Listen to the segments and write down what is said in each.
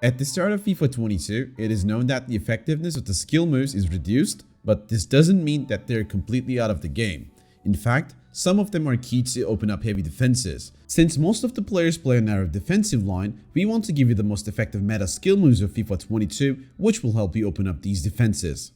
At the start of FIFA 22, it is known that the effectiveness of the skill moves is reduced, but this doesn't mean that they're completely out of the game. In fact, some of them are key to open up heavy defenses. Since most of the players play a narrow defensive line, we want to give you the most effective meta skill moves of FIFA 22, which will help you open up these defenses.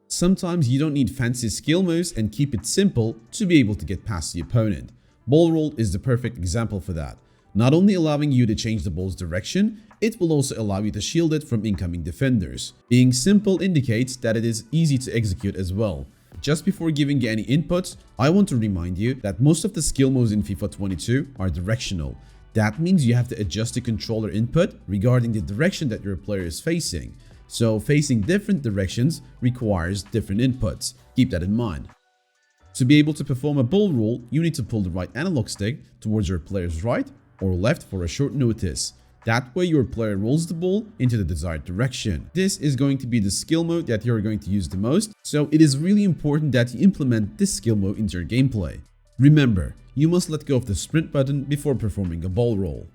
Sometimes you don't need fancy skill moves and keep it simple to be able to get past the opponent. Ball roll is the perfect example for that. Not only allowing you to change the ball's direction, it will also allow you to shield it from incoming defenders. Being simple indicates that it is easy to execute as well. Just before giving you any inputs, I want to remind you that most of the skill moves in FIFA 22 are directional. That means you have to adjust the controller input regarding the direction that your player is facing. So facing different directions requires different inputs. Keep that in mind. To be able to perform a ball roll, you need to pull the right analog stick towards your player's right or left for a short notice. That way your player rolls the ball into the desired direction. This is going to be the skill mode that you're going to use the most, so it is really important that you implement this skill mode into your gameplay. Remember, you must let go of the sprint button before performing a ball roll.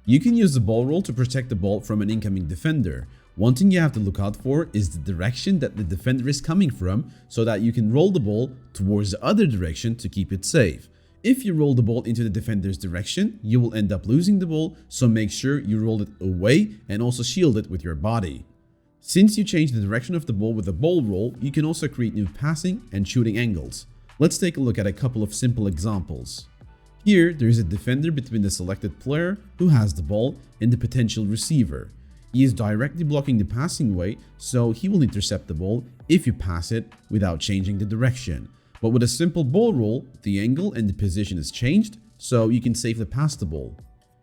You can use the ball roll to protect the ball from an incoming defender. One thing you have to look out for is the direction that the defender is coming from so that you can roll the ball towards the other direction to keep it safe. If you roll the ball into the defender's direction, you will end up losing the ball, so make sure you roll it away and also shield it with your body. Since you change the direction of the ball with a ball roll, you can also create new passing and shooting angles. Let's take a look at a couple of simple examples. Here, there is a defender between the selected player who has the ball and the potential receiver. He is directly blocking the passing way, so he will intercept the ball if you pass it without changing the direction. But with a simple ball roll, the angle and the position is changed, so you can safely pass the ball.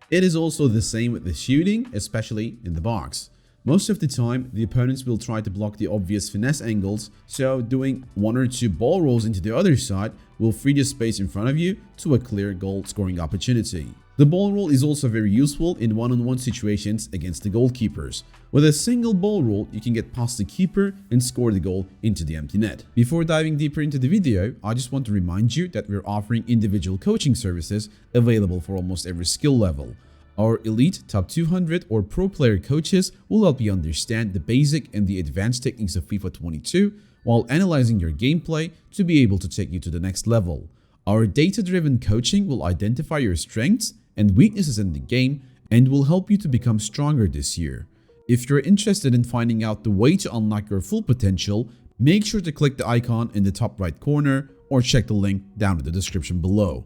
It is also the same with the shooting, especially in the box. Most of the time, the opponents will try to block the obvious finesse angles, so doing one or two ball rolls into the other side will free the space in front of you to a clear goal scoring opportunity. The ball roll is also very useful in one-on-one situations against the goalkeepers. With a single ball roll, you can get past the keeper and score the goal into the empty net. Before diving deeper into the video, I just want to remind you that we're offering individual coaching services available for almost every skill level. Our elite, top 200 or pro player coaches will help you understand the basic and the advanced techniques of FIFA 22 while analyzing your gameplay to be able to take you to the next level. Our data-driven coaching will identify your strengths and weaknesses in the game and will help you to become stronger this year. If you're interested in finding out the way to unlock your full potential, make sure to click the icon in the top right corner or check the link down in the description below.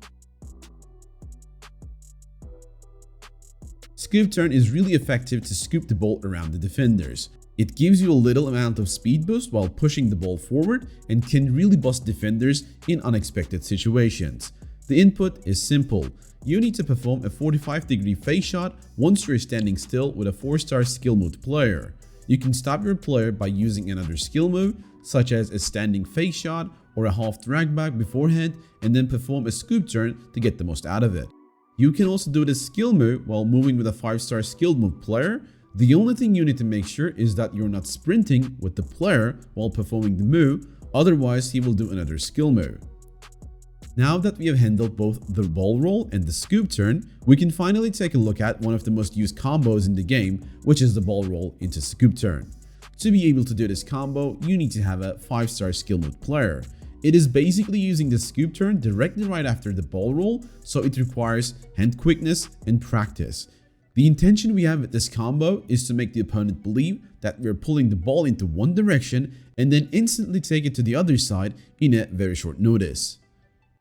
Scoop turn is really effective to scoop the ball around the defenders. It gives you a little amount of speed boost while pushing the ball forward and can really bust defenders in unexpected situations. The input is simple. You need to perform a 45-degree face shot once you're standing still with a 4-star skill mode player. You can stop your player by using another skill move, such as a standing face shot or a half drag back beforehand, and then perform a scoop turn to get the most out of it. You can also do this skill move while moving with a 5-star skill move player. The only thing you need to make sure is that you're not sprinting with the player while performing the move, otherwise he will do another skill move. Now that we have handled both the ball roll and the scoop turn, we can finally take a look at one of the most used combos in the game, which is the ball roll into scoop turn. To be able to do this combo, you need to have a 5-star skill mode player. It is basically using the scoop turn directly right after the ball roll, so it requires hand quickness and practice. The intention we have with this combo is to make the opponent believe that we're pulling the ball into one direction and then instantly take it to the other side in a very short notice.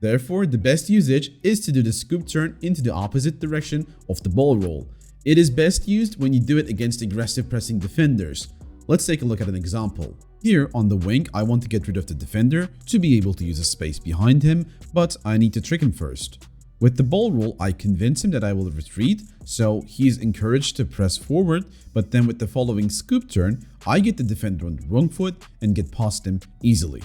Therefore, the best usage is to do the scoop turn into the opposite direction of the ball roll. It is best used when you do it against aggressive pressing defenders. Let's take a look at an example. Here on the wing, I want to get rid of the defender to be able to use a space behind him, but I need to trick him first. With the ball roll, I convince him that I will retreat, so he is encouraged to press forward, but then with the following scoop turn, I get the defender on the wrong foot and get past him easily.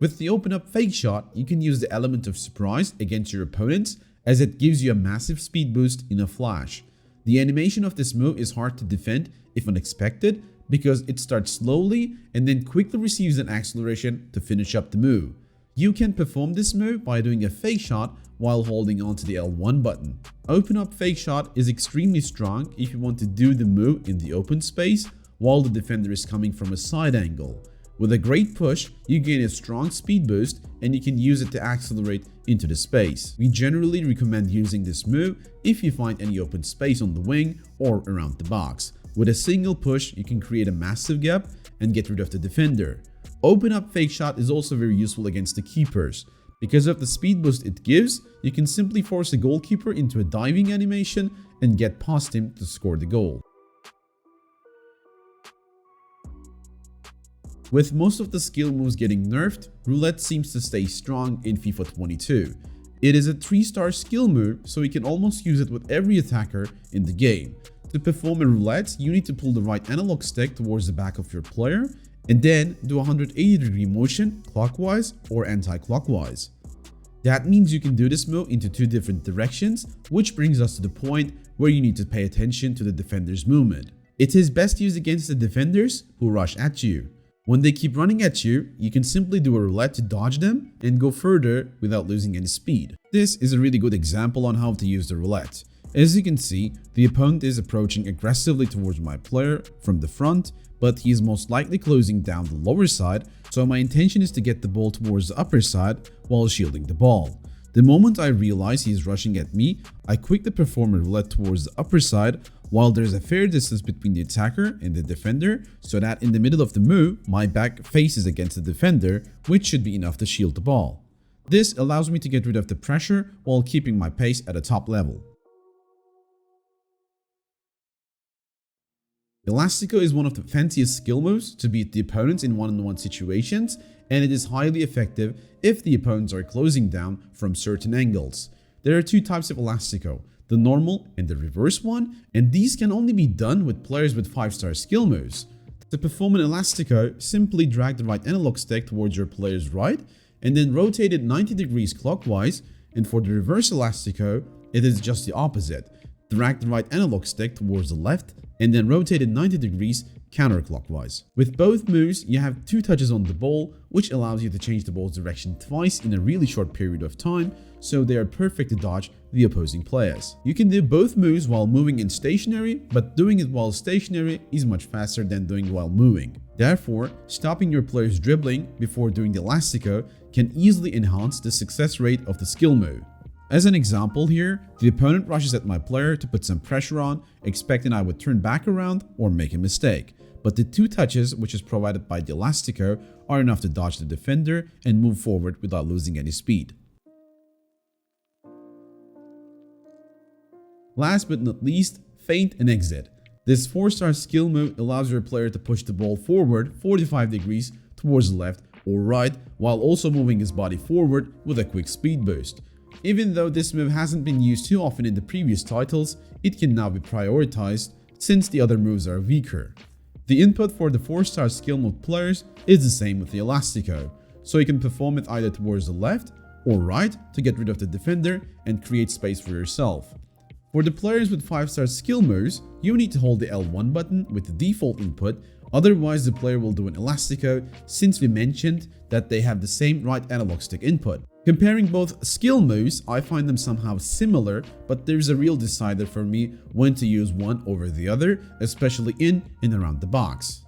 With the open up fake shot, you can use the element of surprise against your opponents as it gives you a massive speed boost in a flash. The animation of this move is hard to defend if unexpected, because it starts slowly and then quickly receives an acceleration to finish up the move. You can perform this move by doing a fake shot while holding onto the L1 button. Open up fake shot is extremely strong if you want to do the move in the open space while the defender is coming from a side angle. With a great push, you gain a strong speed boost and you can use it to accelerate into the space. We generally recommend using this move if you find any open space on the wing or around the box. With a single push, you can create a massive gap and get rid of the defender. Open up fake shot is also very useful against the keepers. Because of the speed boost it gives, you can simply force a goalkeeper into a diving animation and get past him to score the goal. With most of the skill moves getting nerfed, Roulette seems to stay strong in FIFA 22. It is a 3-star skill move, so you can almost use it with every attacker in the game. To perform a roulette, you need to pull the right analog stick towards the back of your player and then do a 180-degree motion clockwise or anti-clockwise. That means you can do this move into 2 different directions, which brings us to the point where you need to pay attention to the defender's movement. It is best used against the defenders who rush at you. When they keep running at you, you can simply do a roulette to dodge them and go further without losing any speed. This is a really good example on how to use the roulette. As you can see, the opponent is approaching aggressively towards my player from the front, but he is most likely closing down the lower side, so my intention is to get the ball towards the upper side while shielding the ball. The moment I realize he is rushing at me, I quickly perform a roulette towards the upper side while there is a fair distance between the attacker and the defender, so that in the middle of the move, my back faces against the defender, which should be enough to shield the ball. This allows me to get rid of the pressure while keeping my pace at a top level. Elastico is one of the fanciest skill moves to beat the opponents in one-on-one situations, and it is highly effective if the opponents are closing down from certain angles. There are 2 types of Elastico, the normal and the reverse one, and these can only be done with players with 5-star skill moves. To perform an Elastico, simply drag the right analog stick towards your player's right and then rotate it 90 degrees clockwise, and for the reverse Elastico, it is just the opposite. Drag the right analog stick towards the left and then rotate it 90 degrees counterclockwise. With both moves, you have 2 touches on the ball, which allows you to change the ball's direction twice in a really short period of time, so they are perfect to dodge the opposing players. You can do both moves while moving in stationary, but doing it while stationary is much faster than doing it while moving. Therefore, stopping your player's dribbling before doing the Elastico can easily enhance the success rate of the skill move. As an example here, the opponent rushes at my player to put some pressure on, expecting I would turn back around or make a mistake. But the 2 touches, which is provided by the Elastico, are enough to dodge the defender and move forward without losing any speed. Last but not least, Feint Exit. This 4-star skill move allows your player to push the ball forward 45 degrees towards the left or right, while also moving his body forward with a quick speed boost. Even though this move hasn't been used too often in the previous titles, it can now be prioritized since the other moves are weaker. The input for the 4-star skill mode players is the same with the Elastico, so you can perform it either towards the left or right to get rid of the defender and create space for yourself. For the players with 5-star skill moves, you need to hold the L1 button with the default input, otherwise the player will do an Elastico, since we mentioned that they have the same right analog stick input. Comparing both skill moves, I find them somehow similar, but there's a real decider for me when to use one over the other, especially in and around the box.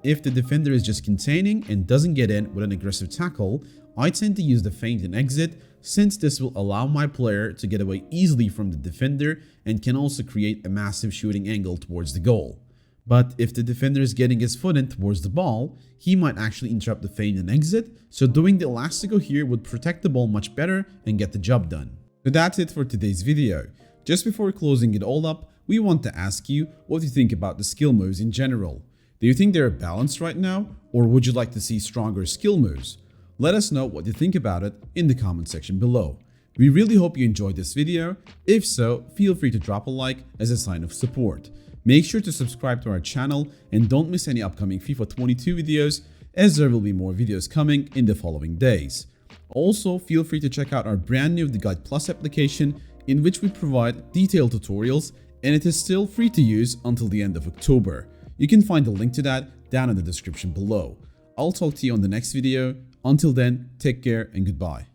If the defender is just containing and doesn't get in with an aggressive tackle, I tend to use the Feint Exit, since this will allow my player to get away easily from the defender and can also create a massive shooting angle towards the goal. But if the defender is getting his foot in towards the ball, he might actually interrupt the Feint Exit, so doing the Elastico here would protect the ball much better and get the job done. So that's it for today's video. Just before closing it all up, we want to ask you what you think about the skill moves in general. Do you think they're balanced right now, or would you like to see stronger skill moves? Let us know what you think about it in the comment section below. We really hope you enjoyed this video. If so, feel free to drop a like as a sign of support. Make sure to subscribe to our channel and don't miss any upcoming FIFA 22 videos, as there will be more videos coming in the following days. Also, feel free to check out our brand new The Guide Plus application, in which we provide detailed tutorials, and it is still free to use until the end of October. You can find the link to that down in the description below. I'll talk to you on the next video. Until then, take care and goodbye.